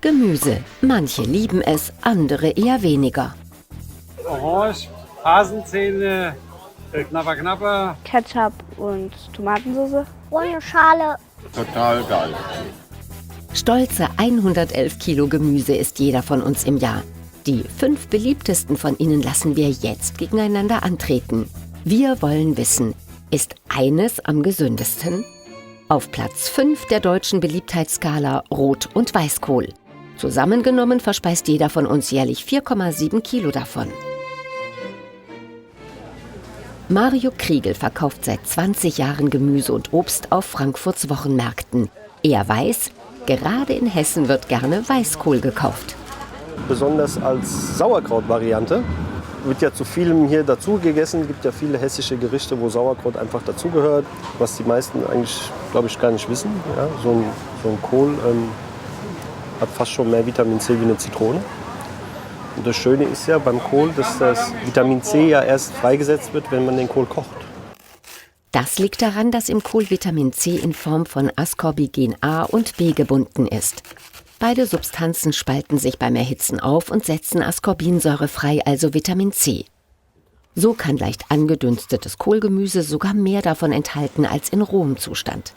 Gemüse. Manche lieben es, andere eher weniger. Orange, Hasenzähne, knapper. Ketchup und Tomatensauce. Ohne Schale. Total geil. Stolze 111 Kilo Gemüse isst jeder von uns im Jahr. Die 5 beliebtesten von ihnen lassen wir jetzt gegeneinander antreten. Wir wollen wissen, ist eines am gesündesten? Auf Platz 5 der deutschen Beliebtheitsskala Rot- und Weißkohl. Zusammengenommen verspeist jeder von uns jährlich 4,7 Kilo davon. Mario Kriegel verkauft seit 20 Jahren Gemüse und Obst auf Frankfurts Wochenmärkten. Er weiß, gerade in Hessen wird gerne Weißkohl gekauft. Besonders als Sauerkrautvariante. Wird ja zu vielem hier dazu gegessen. Es gibt ja viele hessische Gerichte, wo Sauerkraut einfach dazugehört, was die meisten eigentlich, glaube ich, gar nicht wissen. Ja, so ein Kohl hat fast schon mehr Vitamin C wie eine Zitrone. Und das Schöne ist ja beim Kohl, dass das Vitamin C ja erst freigesetzt wird, wenn man den Kohl kocht. Das liegt daran, dass im Kohl Vitamin C in Form von Ascorbigen A und B gebunden ist. Beide Substanzen spalten sich beim Erhitzen auf und setzen Ascorbinsäure frei, also Vitamin C. So kann leicht angedünstetes Kohlgemüse sogar mehr davon enthalten als in rohem Zustand.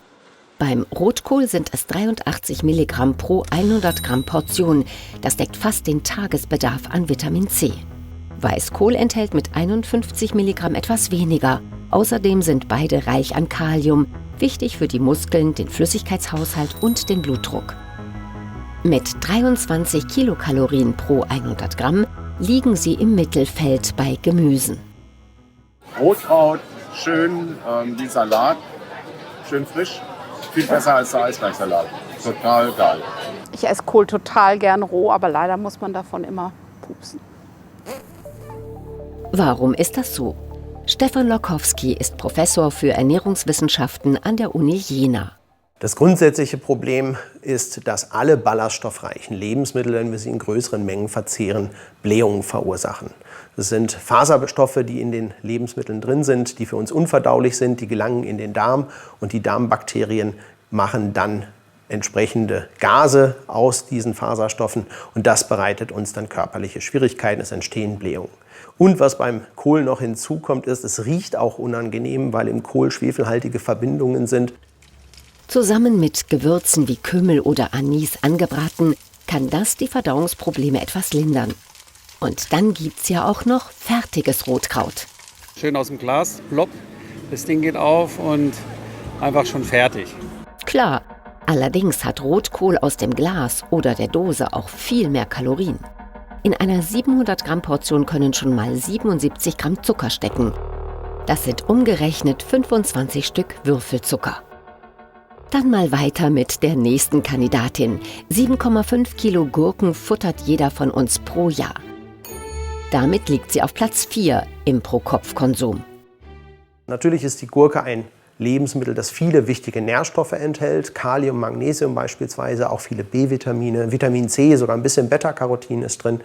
Beim Rotkohl sind es 83 Milligramm pro 100 Gramm Portion. Das deckt fast den Tagesbedarf an Vitamin C. Weißkohl enthält mit 51 Milligramm etwas weniger. Außerdem sind beide reich an Kalium, wichtig für die Muskeln, den Flüssigkeitshaushalt und den Blutdruck. Mit 23 Kilokalorien pro 100 Gramm liegen sie im Mittelfeld bei Gemüsen. Rotkraut, schön wie Salat, schön frisch. Viel besser als der Eisbergsalat. Total geil. Ich esse Kohl total gern roh, aber leider muss man davon immer pupsen. Warum ist das so? Stefan Lokowski ist Professor für Ernährungswissenschaften an der Uni Jena. Das grundsätzliche Problem ist, dass alle ballaststoffreichen Lebensmittel, wenn wir sie in größeren Mengen verzehren, Blähungen verursachen. Das sind Faserstoffe, die in den Lebensmitteln drin sind, die für uns unverdaulich sind, die gelangen in den Darm und die Darmbakterien machen dann entsprechende Gase aus diesen Faserstoffen und das bereitet uns dann körperliche Schwierigkeiten, es entstehen Blähungen. Und was beim Kohl noch hinzukommt, ist, es riecht auch unangenehm, weil im Kohl schwefelhaltige Verbindungen sind. Zusammen mit Gewürzen wie Kümmel oder Anis angebraten, kann das die Verdauungsprobleme etwas lindern. Und dann gibt's ja auch noch fertiges Rotkraut. Schön aus dem Glas, plopp, das Ding geht auf und einfach schon fertig. Klar, allerdings hat Rotkohl aus dem Glas oder der Dose auch viel mehr Kalorien. In einer 700 Gramm Portion können schon mal 77 Gramm Zucker stecken. Das sind umgerechnet 25 Stück Würfelzucker. Dann mal weiter mit der nächsten Kandidatin. 7,5 Kilo Gurken futtert jeder von uns pro Jahr. Damit liegt sie auf Platz 4 im Pro-Kopf-Konsum. Natürlich ist die Gurke ein Lebensmittel, das viele wichtige Nährstoffe enthält. Kalium, Magnesium beispielsweise, auch viele B-Vitamine, Vitamin C, sogar ein bisschen Beta-Carotin ist drin.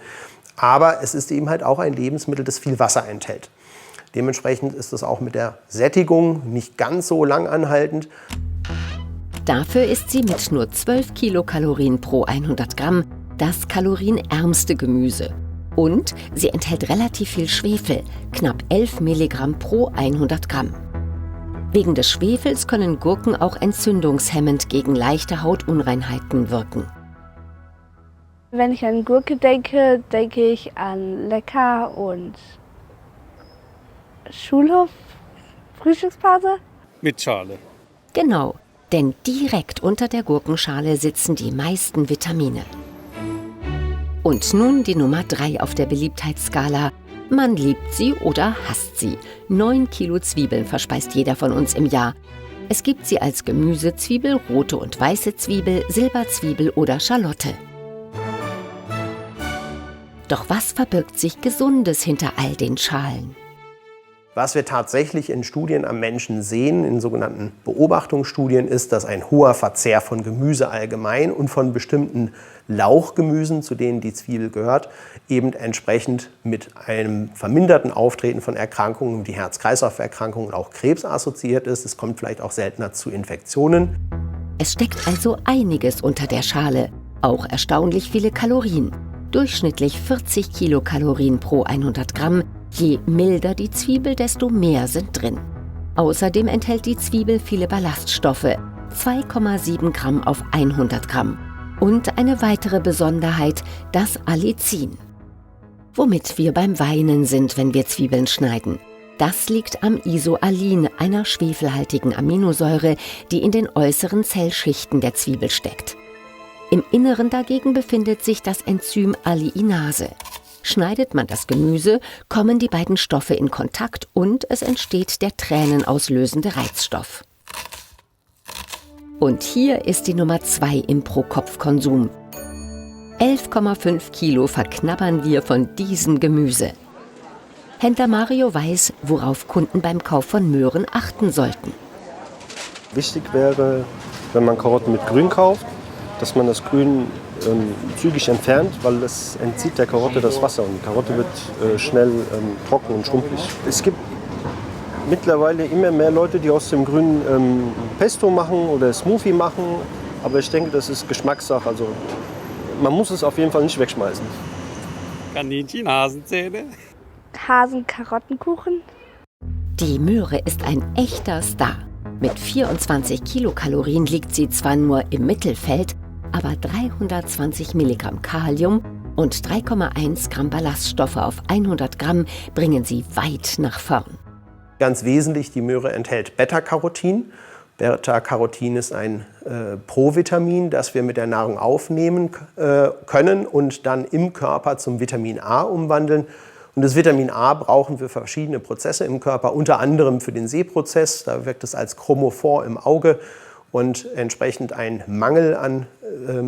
Aber es ist eben halt auch ein Lebensmittel, das viel Wasser enthält. Dementsprechend ist es auch mit der Sättigung nicht ganz so lang anhaltend. Dafür ist sie mit nur 12 Kilokalorien pro 100 Gramm das kalorienärmste Gemüse. Und sie enthält relativ viel Schwefel, knapp 11 Milligramm pro 100 Gramm. Wegen des Schwefels können Gurken auch entzündungshemmend gegen leichte Hautunreinheiten wirken. Wenn ich an Gurke denke, denke ich an lecker und Schulhof, Frühstückspause. Mit Schale. Genau, denn direkt unter der Gurkenschale sitzen die meisten Vitamine. Und nun die Nummer 3 auf der Beliebtheitsskala. Man liebt sie oder hasst sie. 9 Kilo Zwiebeln verspeist jeder von uns im Jahr. Es gibt sie als Gemüsezwiebel, rote und weiße Zwiebel, Silberzwiebel oder Schalotte. Doch was verbirgt sich Gesundes hinter all den Schalen? Was wir tatsächlich in Studien am Menschen sehen, in sogenannten Beobachtungsstudien, ist, dass ein hoher Verzehr von Gemüse allgemein und von bestimmten Lauchgemüsen, zu denen die Zwiebel gehört, eben entsprechend mit einem verminderten Auftreten von Erkrankungen wie Herz-Kreislauf-Erkrankungen und auch Krebs assoziiert ist. Es kommt vielleicht auch seltener zu Infektionen. Es steckt also einiges unter der Schale. Auch erstaunlich viele Kalorien. Durchschnittlich 40 Kilokalorien pro 100 Gramm. Je milder die Zwiebel, desto mehr sind drin. Außerdem enthält die Zwiebel viele Ballaststoffe. 2,7 Gramm auf 100 Gramm. Und eine weitere Besonderheit, das Allicin. Womit wir beim Weinen sind, wenn wir Zwiebeln schneiden. Das liegt am Isoalin, einer schwefelhaltigen Aminosäure, die in den äußeren Zellschichten der Zwiebel steckt. Im Inneren dagegen befindet sich das Enzym Alliinase. Schneidet man das Gemüse, kommen die beiden Stoffe in Kontakt und es entsteht der tränenauslösende Reizstoff. Und hier ist die Nummer 2 im Pro-Kopf-Konsum. 11,5 Kilo verknabbern wir von diesem Gemüse. Händler Mario weiß, worauf Kunden beim Kauf von Möhren achten sollten. Wichtig wäre, wenn man Karotten mit Grün kauft, dass man das Grün zügig entfernt, weil es entzieht der Karotte das Wasser und die Karotte wird schnell trocken und schrumpelig. Es gibt mittlerweile immer mehr Leute, die aus dem Grün Pesto machen oder Smoothie machen, aber ich denke, das ist Geschmackssache. Also man muss es auf jeden Fall nicht wegschmeißen. Kaninchen, Hasenzähne. Hasen-Karottenkuchen. Die Möhre ist ein echter Star. Mit 24 Kilokalorien liegt sie zwar nur im Mittelfeld, aber 320 Milligramm Kalium und 3,1 Gramm Ballaststoffe auf 100 Gramm bringen sie weit nach vorn. Ganz wesentlich, die Möhre enthält Beta-Carotin. Beta-Carotin ist ein Provitamin, das wir mit der Nahrung aufnehmen können und dann im Körper zum Vitamin A umwandeln. Und das Vitamin A brauchen wir für verschiedene Prozesse im Körper, unter anderem für den Sehprozess. Da wirkt es als Chromophor im Auge und entsprechend ein Mangel an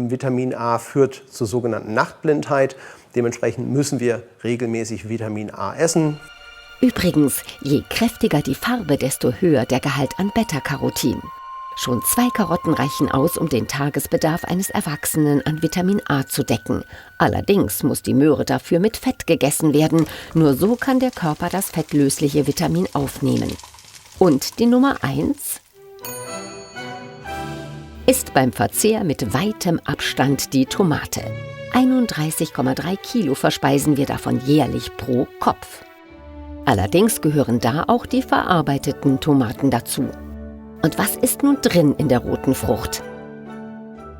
Vitamin A führt zur sogenannten Nachtblindheit. Dementsprechend müssen wir regelmäßig Vitamin A essen. Übrigens, je kräftiger die Farbe, desto höher der Gehalt an Beta-Carotin. Schon 2 Karotten reichen aus, um den Tagesbedarf eines Erwachsenen an Vitamin A zu decken. Allerdings muss die Möhre dafür mit Fett gegessen werden. Nur so kann der Körper das fettlösliche Vitamin aufnehmen. Und die Nummer 1 ist beim Verzehr mit weitem Abstand die Tomate. 31,3 Kilo verspeisen wir davon jährlich pro Kopf. Allerdings gehören da auch die verarbeiteten Tomaten dazu. Und was ist nun drin in der roten Frucht?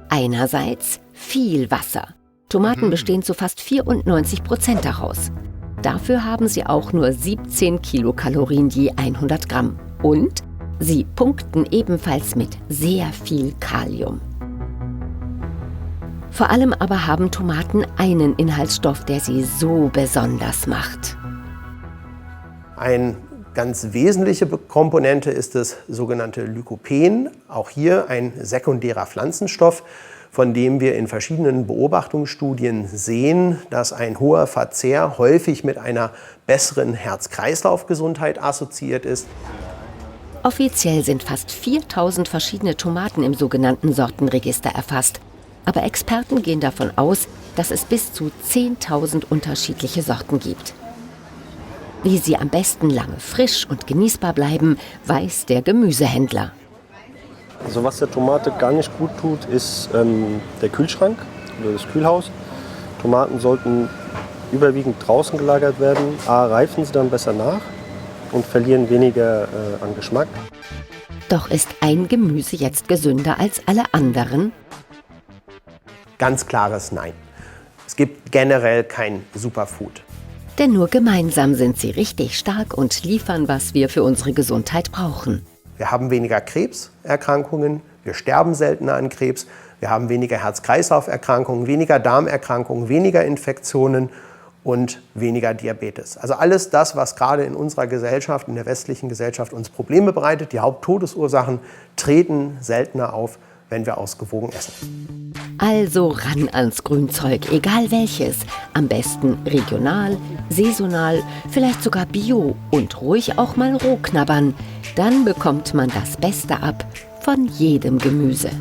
Einerseits viel Wasser. Tomaten bestehen zu fast 94% daraus. Dafür haben sie auch nur 17 Kilokalorien je 100 Gramm. Und sie punkten ebenfalls mit sehr viel Kalium. Vor allem aber haben Tomaten einen Inhaltsstoff, der sie so besonders macht. Eine ganz wesentliche Komponente ist das sogenannte Lykopen. Auch hier ein sekundärer Pflanzenstoff, von dem wir in verschiedenen Beobachtungsstudien sehen, dass ein hoher Verzehr häufig mit einer besseren Herz-Kreislauf-Gesundheit assoziiert ist. Offiziell sind fast 4000 verschiedene Tomaten im sogenannten Sortenregister erfasst. Aber Experten gehen davon aus, dass es bis zu 10.000 unterschiedliche Sorten gibt. Wie sie am besten lange frisch und genießbar bleiben, weiß der Gemüsehändler. Also was der Tomate gar nicht gut tut, ist der Kühlschrank oder das Kühlhaus. Tomaten sollten überwiegend draußen gelagert werden. A, reifen sie dann besser nach und verlieren weniger an Geschmack. Doch ist ein Gemüse jetzt gesünder als alle anderen? Ganz klares Nein. Es gibt generell kein Superfood. Denn nur gemeinsam sind sie richtig stark und liefern, was wir für unsere Gesundheit brauchen. Wir haben weniger Krebserkrankungen, wir sterben seltener an Krebs, wir haben weniger Herz-Kreislauf-Erkrankungen, weniger Darmerkrankungen, weniger Infektionen und weniger Diabetes. Also alles das, was gerade in unserer Gesellschaft, in der westlichen Gesellschaft uns Probleme bereitet, die Haupttodesursachen treten seltener auf, wenn wir ausgewogen essen. Also ran ans Grünzeug, egal welches. Am besten regional, saisonal, vielleicht sogar bio und ruhig auch mal roh knabbern. Dann bekommt man das Beste ab von jedem Gemüse.